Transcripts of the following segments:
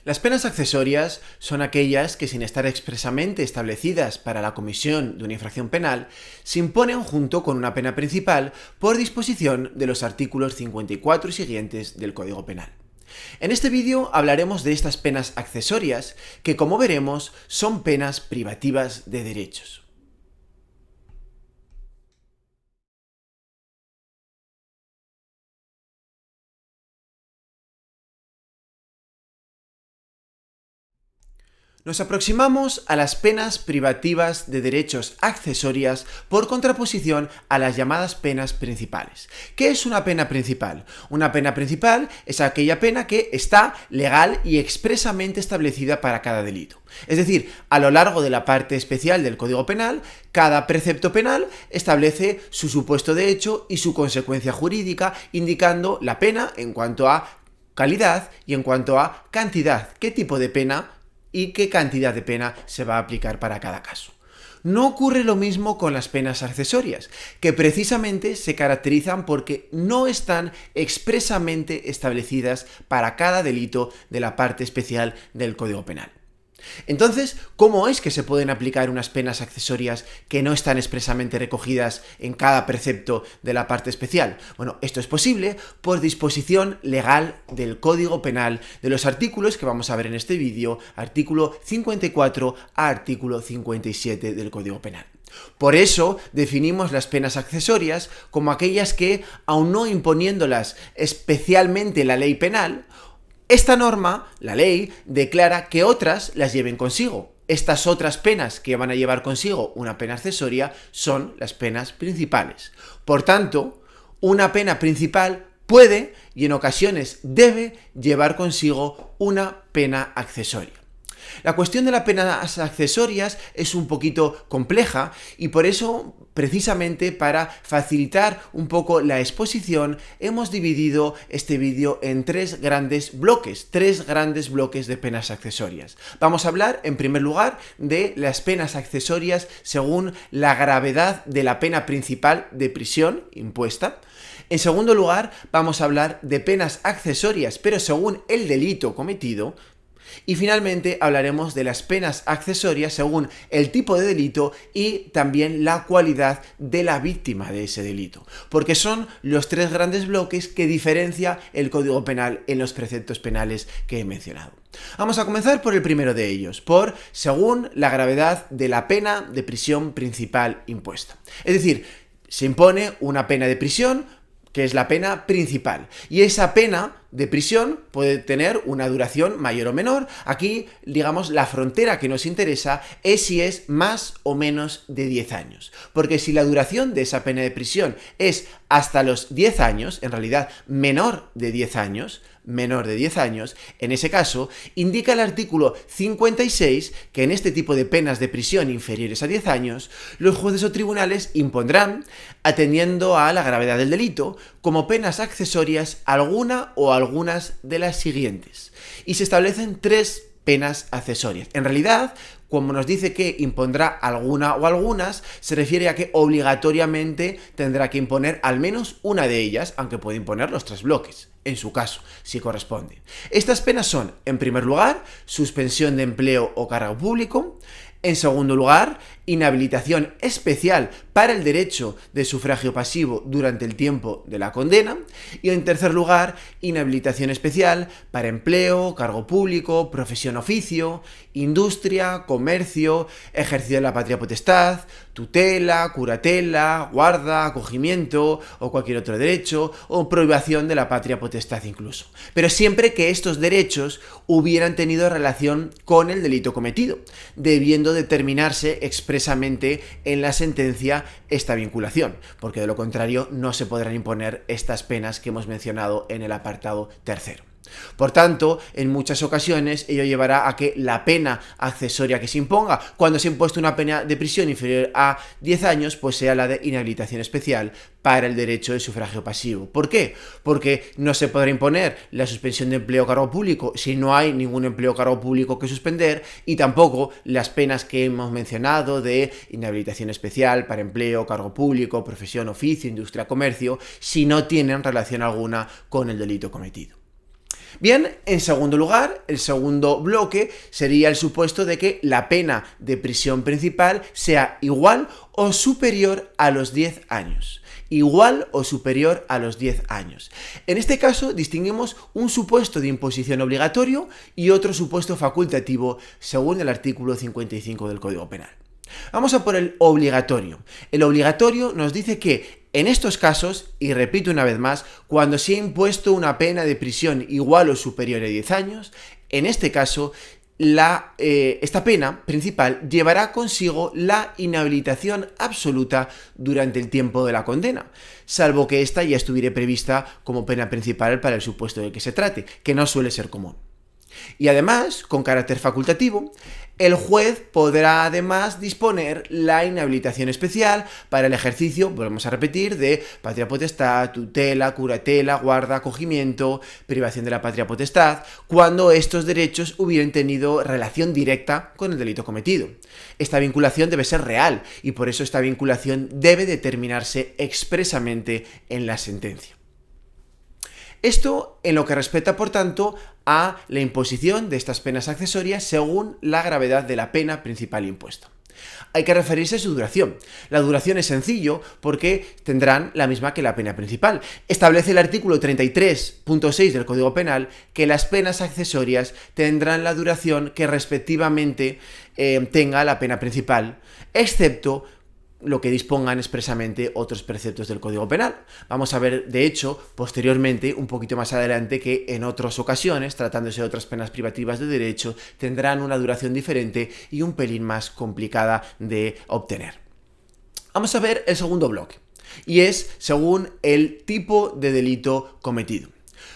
Las penas accesorias son aquellas que, sin estar expresamente establecidas para la comisión de una infracción penal, se imponen junto con una pena principal por disposición de los artículos 54 y siguientes del Código Penal. En este vídeo hablaremos de estas penas accesorias que, como veremos, son penas privativas de derechos. Nos aproximamos a las penas privativas de derechos accesorias por contraposición a las llamadas penas principales. ¿Qué es una pena principal? Una pena principal es aquella pena que está legal y expresamente establecida para cada delito. Es decir, a lo largo de la parte especial del Código Penal, cada precepto penal establece su supuesto de hecho y su consecuencia jurídica, indicando la pena en cuanto a calidad y en cuanto a cantidad, qué tipo de pena y qué cantidad de pena se va a aplicar para cada caso. No ocurre lo mismo con las penas accesorias, que precisamente se caracterizan porque no están expresamente establecidas para cada delito de la parte especial del Código Penal. Entonces, ¿cómo es que se pueden aplicar unas penas accesorias que no están expresamente recogidas en cada precepto de la parte especial? Bueno, esto es posible por disposición legal del Código Penal de los artículos que vamos a ver en este vídeo, artículo 54 a artículo 57 del Código Penal. Por eso definimos las penas accesorias como aquellas que, aun no imponiéndolas especialmente la ley penal, esta norma, la ley, declara que otras las lleven consigo. Estas otras penas que van a llevar consigo una pena accesoria son las penas principales. Por tanto, una pena principal puede y en ocasiones debe llevar consigo una pena accesoria. La cuestión de las penas accesorias es un poquito compleja y por eso, precisamente para facilitar un poco la exposición, hemos dividido este vídeo en tres grandes bloques de penas accesorias. Vamos a hablar, en primer lugar, de las penas accesorias según la gravedad de la pena principal de prisión impuesta. En segundo lugar, vamos a hablar de penas accesorias, pero según el delito cometido. Y finalmente hablaremos de las penas accesorias según el tipo de delito y también la cualidad de la víctima de ese delito, porque son los tres grandes bloques que diferencia el Código Penal en los preceptos penales que he mencionado. Vamos a comenzar por el primero de ellos, por según la gravedad de la pena de prisión principal impuesta. Es decir, se impone una pena de prisión, que es la pena principal, y esa pena de prisión puede tener una duración mayor o menor. Aquí, digamos, la frontera que nos interesa es si es más o menos de 10 años, porque si la duración de esa pena de prisión es hasta los 10 años, en realidad menor de 10 años, en ese caso, indica el artículo 56 que en este tipo de penas de prisión inferiores a 10 años, los jueces o tribunales impondrán, atendiendo a la gravedad del delito, como penas accesorias alguna o algunas de las siguientes. Y se establecen tres penas accesorias. En realidad, como nos dice que impondrá alguna o algunas, se refiere a que obligatoriamente tendrá que imponer al menos una de ellas, aunque puede imponer los tres bloques, en su caso, si corresponde. Estas penas son, en primer lugar, suspensión de empleo o cargo público. En segundo lugar, inhabilitación especial para el derecho de sufragio pasivo durante el tiempo de la condena. Y en tercer lugar, inhabilitación especial para empleo, cargo público, profesión oficio, industria, comercio, ejercicio de la patria potestad, tutela, curatela, guarda, acogimiento o cualquier otro derecho, o prohibición de la patria potestad incluso. Pero siempre que estos derechos hubieran tenido relación con el delito cometido, debiendo determinarse expresamente en la sentencia esta vinculación, porque de lo contrario no se podrán imponer estas penas que hemos mencionado en el apartado tercero. Por tanto, en muchas ocasiones ello llevará a que la pena accesoria que se imponga cuando se ha impuesto una pena de prisión inferior a 10 años, pues sea la de inhabilitación especial para el derecho de sufragio pasivo. ¿Por qué? Porque no se podrá imponer la suspensión de empleo o cargo público si no hay ningún empleo o cargo público que suspender, y tampoco las penas que hemos mencionado de inhabilitación especial para empleo, cargo público, profesión, oficio, industria, comercio, si no tienen relación alguna con el delito cometido. Bien, en segundo lugar, el segundo bloque sería el supuesto de que la pena de prisión principal sea igual o superior a los 10 años. Igual o superior a los 10 años. En este caso, distinguimos un supuesto de imposición obligatorio y otro supuesto facultativo según el artículo 55 del Código Penal. Vamos a por el obligatorio. El obligatorio nos dice que en estos casos, y repito una vez más, cuando se ha impuesto una pena de prisión igual o superior a 10 años, en este caso, esta pena principal llevará consigo la inhabilitación absoluta durante el tiempo de la condena, salvo que ésta ya estuviera prevista como pena principal para el supuesto de que se trate, que no suele ser común. Y además, con carácter facultativo, el juez podrá además disponer la inhabilitación especial para el ejercicio, volvemos a repetir, de patria potestad, tutela, curatela, guarda, acogimiento, privación de la patria potestad, cuando estos derechos hubieran tenido relación directa con el delito cometido. Esta vinculación debe ser real y por eso esta vinculación debe determinarse expresamente en la sentencia. Esto en lo que respecta, por tanto, a la imposición de estas penas accesorias según la gravedad de la pena principal impuesta. Hay que referirse a su duración. La duración es sencillo porque tendrán la misma que la pena principal. Establece el artículo 33.6 del Código Penal que las penas accesorias tendrán la duración que respectivamente tenga la pena principal, excepto lo que dispongan expresamente otros preceptos del Código Penal. Vamos a ver, de hecho, posteriormente, un poquito más adelante, que en otras ocasiones, tratándose de otras penas privativas de derecho, tendrán una duración diferente y un pelín más complicada de obtener. Vamos a ver el segundo bloque, y es según el tipo de delito cometido.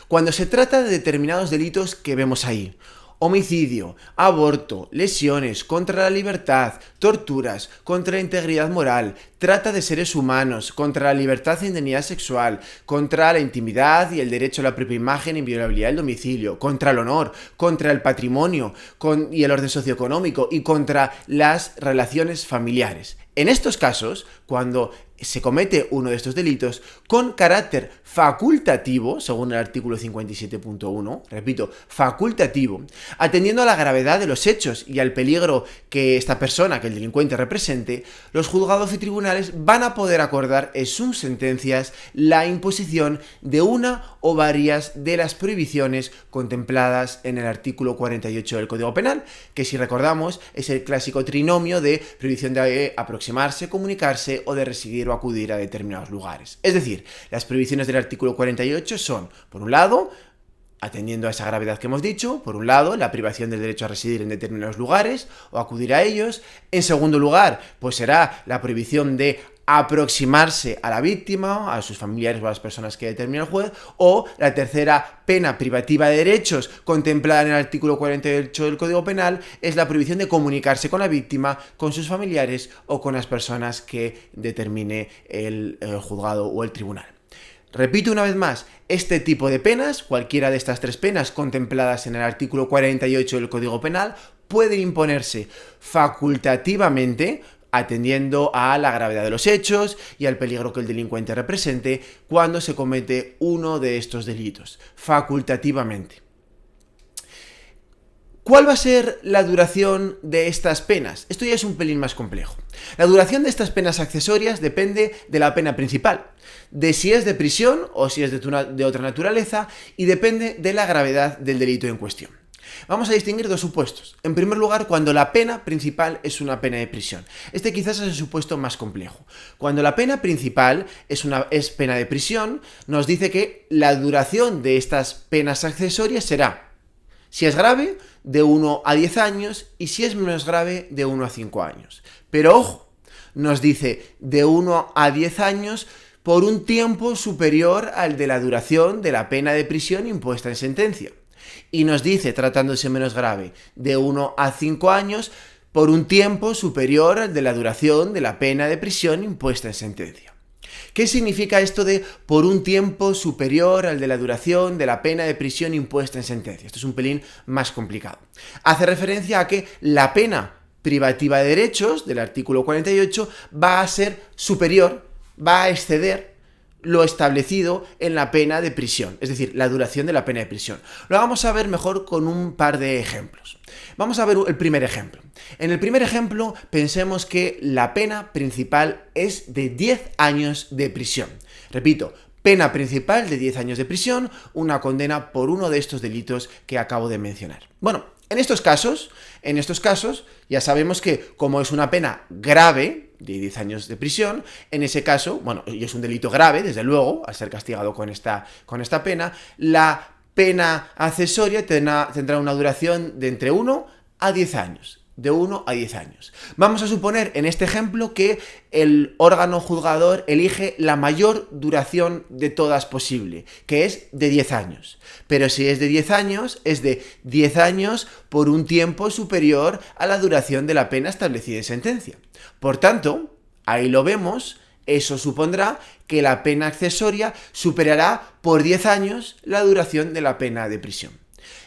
Cuando se trata de determinados delitos que vemos ahí, homicidio, aborto, lesiones contra la libertad, torturas, contra la integridad moral, trata de seres humanos, contra la libertad e indemnidad sexual, contra la intimidad y el derecho a la propia imagen e inviolabilidad del domicilio, contra el honor, contra el patrimonio y el orden socioeconómico y contra las relaciones familiares. En estos casos, cuando se comete uno de estos delitos con carácter facultativo, según el artículo 57.1, repito, facultativo, atendiendo a la gravedad de los hechos y al peligro que esta persona, que el delincuente represente, los juzgados y tribunales van a poder acordar en sus sentencias la imposición de una o varias de las prohibiciones contempladas en el artículo 48 del Código Penal, que si recordamos es el clásico trinomio de prohibición de aproximarse, comunicarse o de residir o acudir a determinados lugares. Es decir, las prohibiciones del artículo 48 son, por un lado, atendiendo a esa gravedad que hemos dicho, por un lado, la privación del derecho a residir en determinados lugares o acudir a ellos. En segundo lugar, pues será la prohibición de aproximarse a la víctima, a sus familiares o a las personas que determina el juez, o la tercera pena privativa de derechos contemplada en el artículo 48 del Código Penal es la prohibición de comunicarse con la víctima, con sus familiares o con las personas que determine el juzgado o el tribunal. Repito una vez más, este tipo de penas, cualquiera de estas tres penas contempladas en el artículo 48 del Código Penal, pueden imponerse facultativamente, atendiendo a la gravedad de los hechos y al peligro que el delincuente represente cuando se comete uno de estos delitos, facultativamente. ¿Cuál va a ser la duración de estas penas? Esto ya es un pelín más complejo. La duración de estas penas accesorias depende de la pena principal, de si es de prisión o si es de otra naturaleza, y depende de la gravedad del delito en cuestión. Vamos a distinguir dos supuestos. En primer lugar, cuando la pena principal es una pena de prisión. Este quizás es el supuesto más complejo. Cuando la pena principal es pena de prisión, nos dice que la duración de estas penas accesorias será, si es grave, de 1 a 10 años y si es menos grave, de 1 a 5 años. Pero ojo, nos dice de 1 a 10 años por un tiempo superior al de la duración de la pena de prisión impuesta en sentencia. Y nos dice, tratándose menos grave, de 1 a 5 años por un tiempo superior al de la duración de la pena de prisión impuesta en sentencia. ¿Qué significa esto de por un tiempo superior al de la duración de la pena de prisión impuesta en sentencia? Esto es un pelín más complicado. Hace referencia a que la pena privativa de derechos del artículo 48 va a ser superior, va a exceder lo establecido en la pena de prisión, es decir, la duración de la pena de prisión. Lo vamos a ver mejor con un par de ejemplos. Vamos a ver el primer ejemplo. En el primer ejemplo, pensemos que la pena principal es de 10 años de prisión. Repito, pena principal de 10 años de prisión, una condena por uno de estos delitos que acabo de mencionar. Bueno, en estos casos, ya sabemos que como es una pena grave, de 10 años de prisión, en ese caso, bueno, y es un delito grave, desde luego, al ser castigado con esta pena, la pena accesoria tendrá una duración de entre 1 a 10 años. De 1 a 10 años. Vamos a suponer en este ejemplo que el órgano juzgador elige la mayor duración de todas posible, que es de 10 años. Pero si es de 10 años, es de 10 años por un tiempo superior a la duración de la pena establecida en sentencia. Por tanto, ahí lo vemos, eso supondrá que la pena accesoria superará por 10 años la duración de la pena de prisión.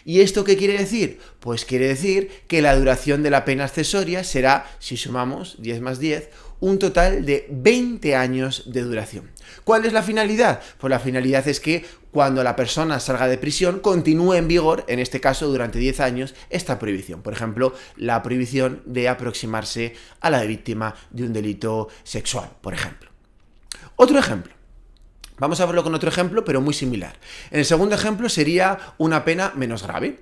¿Y esto qué quiere decir? Pues quiere decir que la duración de la pena accesoria será, si sumamos 10 más 10, un total de 20 años de duración. ¿Cuál es la finalidad? Pues la finalidad es que cuando la persona salga de prisión continúe en vigor, en este caso durante 10 años, esta prohibición. Por ejemplo, la prohibición de aproximarse a la víctima de un delito sexual, por ejemplo. Otro ejemplo. Vamos a verlo con otro ejemplo, pero muy similar. En el segundo ejemplo sería una pena menos grave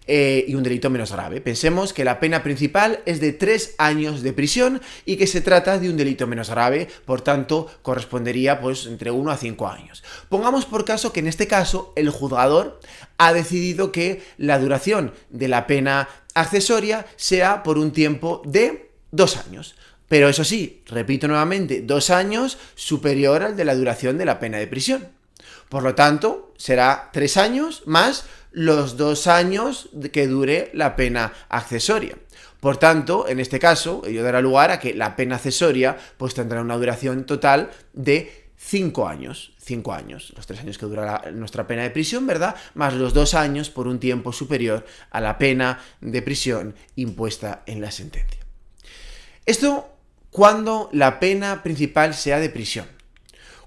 y un delito menos grave. Pensemos que la pena principal es de 3 años de prisión y que se trata de un delito menos grave, por tanto, correspondería pues entre 1 a 5 años. Pongamos por caso que en este caso el juzgador ha decidido que la duración de la pena accesoria sea por un tiempo de 2 años. Pero eso sí, repito nuevamente, 2 años superior al de la duración de la pena de prisión. Por lo tanto, será 3 años más los 2 años que dure la pena accesoria. Por tanto, en este caso, ello dará lugar a que la pena accesoria pues tendrá una duración total de 5 años. 5 años, los 3 años que dura nuestra pena de prisión, ¿verdad? Más los 2 años por un tiempo superior a la pena de prisión impuesta en la sentencia. Esto cuando la pena principal sea de prisión.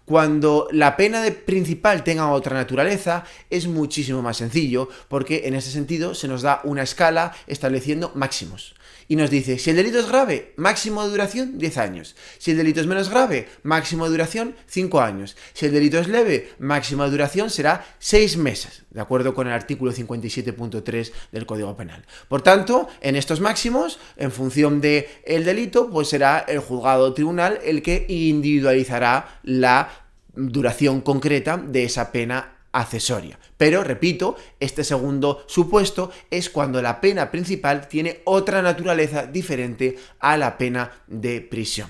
Cuando la pena principal tenga otra naturaleza, es muchísimo más sencillo, porque en ese sentido se nos da una escala estableciendo máximos. Y nos dice, si el delito es grave, máximo de duración 10 años. Si el delito es menos grave, máximo de duración 5 años. Si el delito es leve, máximo de duración será 6 meses, de acuerdo con el artículo 57.3 del Código Penal. Por tanto, en estos máximos, en función del delito, pues será el juzgado o tribunal el que individualizará la duración concreta de esa pena accesoria. Pero, repito, este segundo supuesto es cuando la pena principal tiene otra naturaleza diferente a la pena de prisión.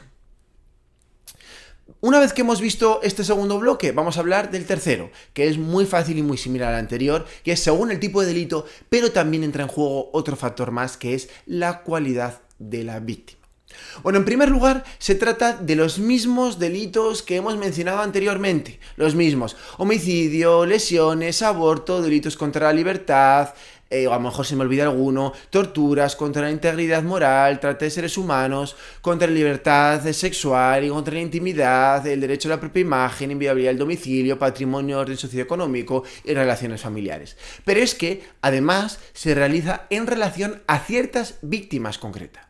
Una vez que hemos visto este segundo bloque, vamos a hablar del tercero, que es muy fácil y muy similar al anterior, que es según el tipo de delito, pero también entra en juego otro factor más, que es la cualidad de la víctima. Bueno, en primer lugar, se trata de los mismos delitos que hemos mencionado anteriormente. Los mismos: homicidio, lesiones, aborto, delitos contra la libertad, o a lo mejor se me olvida alguno, torturas, contra la integridad moral, trata de seres humanos, contra la libertad sexual y contra la intimidad, el derecho a la propia imagen, inviolabilidad del domicilio, patrimonio, orden socioeconómico y relaciones familiares. Pero es que, además, se realiza en relación a ciertas víctimas concretas.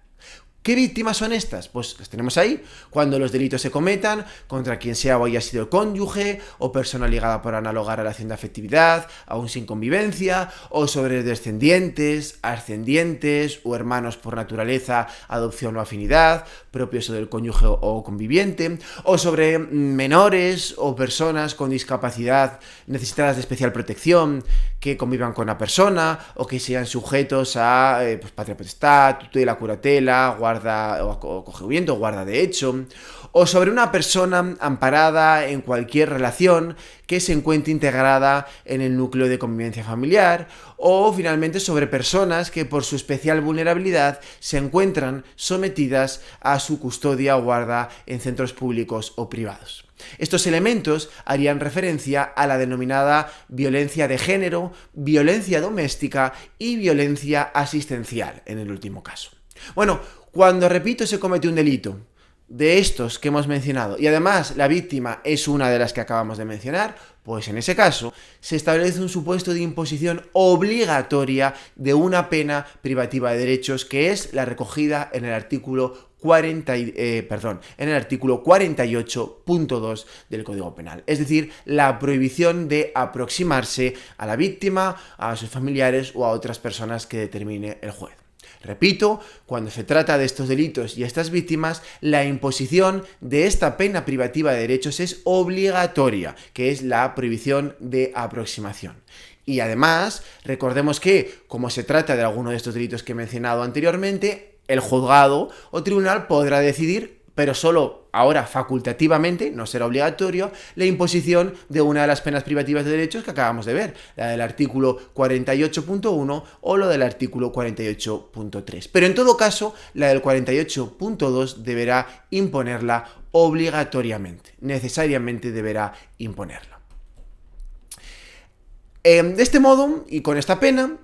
¿Qué víctimas son estas? Pues las tenemos ahí, cuando los delitos se cometan contra quien sea o haya sido el cónyuge o persona ligada por análoga relación de afectividad, aún sin convivencia, o sobre descendientes, ascendientes o hermanos por naturaleza, adopción o afinidad, propios del cónyuge o conviviente, o sobre menores o personas con discapacidad necesitadas de especial protección, que convivan con la persona o que sean sujetos a patria potestad, tutela, curatela, guarda o acogimiento, guarda de hecho, o sobre una persona amparada en cualquier relación que se encuentre integrada en el núcleo de convivencia familiar, o finalmente sobre personas que por su especial vulnerabilidad se encuentran sometidas a su custodia o guarda en centros públicos o privados. Estos elementos harían referencia a la denominada violencia de género, violencia doméstica y violencia asistencial, en el último caso. Bueno, cuando, repito, se comete un delito, de estos que hemos mencionado y además la víctima es una de las que acabamos de mencionar, pues en ese caso se establece un supuesto de imposición obligatoria de una pena privativa de derechos que es la recogida en el artículo 48.2 del Código Penal. Es decir, la prohibición de aproximarse a la víctima, a sus familiares o a otras personas que determine el juez. Repito, cuando se trata de estos delitos y estas víctimas, la imposición de esta pena privativa de derechos es obligatoria, que es la prohibición de aproximación. Y además, recordemos que, como se trata de alguno de estos delitos que he mencionado anteriormente, el juzgado o tribunal podrá decidir, pero solo ahora facultativamente, no será obligatorio, la imposición de una de las penas privativas de derechos que acabamos de ver, la del artículo 48.1 o lo del artículo 48.3. Pero en todo caso, la del 48.2 deberá imponerla obligatoriamente, necesariamente deberá imponerla. De este modo, y con esta pena,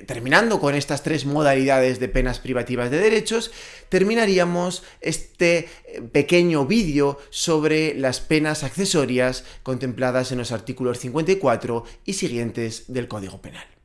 terminando con estas tres modalidades de penas privativas de derechos, terminaríamos este pequeño vídeo sobre las penas accesorias contempladas en los artículos 54 y siguientes del Código Penal.